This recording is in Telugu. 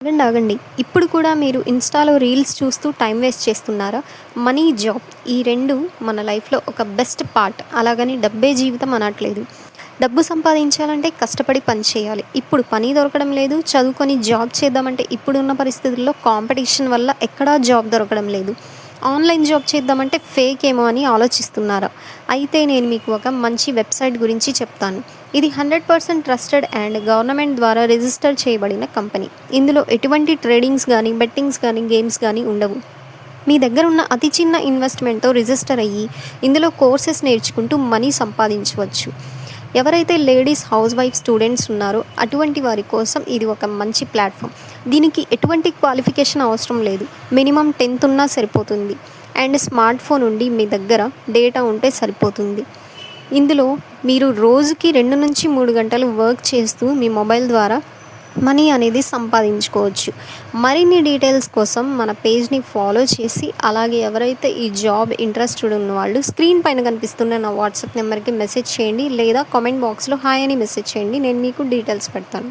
ఆగండి, ఆగండి. ఇప్పుడు కూడా మీరు ఇన్‌స్టాలో రీల్స్ చూస్తూ టైం వేస్ట్ చేస్తున్నారా? మనీ, జాబ్ ఈ 2 మన లైఫ్‌లో ఒక బెస్ట్ పార్ట్. అలాగని డబ్బే జీవితం అనట్లేదు. డబ్బు సంపాదించాలంటే కష్టపడి పని చేయాలి. ఇప్పుడు పని దొరకడం లేదు. చదువుకొని జాబ్ చేద్దామంటే ఇప్పుడున్న పరిస్థితుల్లో కాంపిటీషన్ వల్ల ఎక్కడా జాబ్ దొరకడం లేదు. ఆన్‌లైన్ జాబ్ చేద్దామంటే ఫేక్ ఏమో అని ఆలోచిస్తున్నారా? అయితే నేను మీకు ఒక మంచి వెబ్‌సైట్ గురించి చెప్తాను. ఇది 100% ట్రస్టెడ్ అండ్ గవర్నమెంట్ ద్వారా రిజిస్టర్ చేయబడిన కంపెనీ. ఇందులో ఎటువంటి ట్రేడింగ్స్ గానీ, బెట్టింగ్స్ గానీ, గేమ్స్ గానీ ఉండవు. మీ దగ్గర ఉన్న అతి చిన్న ఇన్వెస్ట్‌మెంట్‌తో రిజిస్టర్ అయ్యి, ఇందులో కోర్సెస్ నేర్చుకుంటూ మనీ సంపాదించవచ్చు. ఎవరైతే లేడీస్, హౌస్ వైఫ్, స్టూడెంట్స్ ఉన్నారో అటువంటి వారి కోసం ఇది ఒక మంచి ప్లాట్‌ఫామ్. దీనికి ఎటువంటి క్వాలిఫికేషన్ అవసరం లేదు. మినిమమ్ 10థ్ ఉన్నా సరిపోతుంది. అండ్ స్మార్ట్ ఫోన్ ఉండి మీ దగ్గర డేటా ఉంటే సరిపోతుంది. ఇందులో మీరు రోజుకి 2-3 గంటలు వర్క్ చేస్తూ మీ మొబైల్ ద్వారా మనీ అనేది సంపాదించుకోవచ్చు. మరిన్ని డీటెయిల్స్ కోసం మన పేజ్‌ని ఫాలో చేసి, అలాగే ఎవరైతే ఈ జాబ్ ఇంట్రెస్టెడ్ ఉన్నవాళ్ళు స్క్రీన్ పైన కనిపిస్తున్న నా వాట్సాప్ నెంబర్‌కి మెసేజ్ చేయండి, లేదా కామెంట్ బాక్స్‌లో హాయ్ అని మెసేజ్ చేయండి. నేను మీకు డీటెయిల్స్ పెడతాను.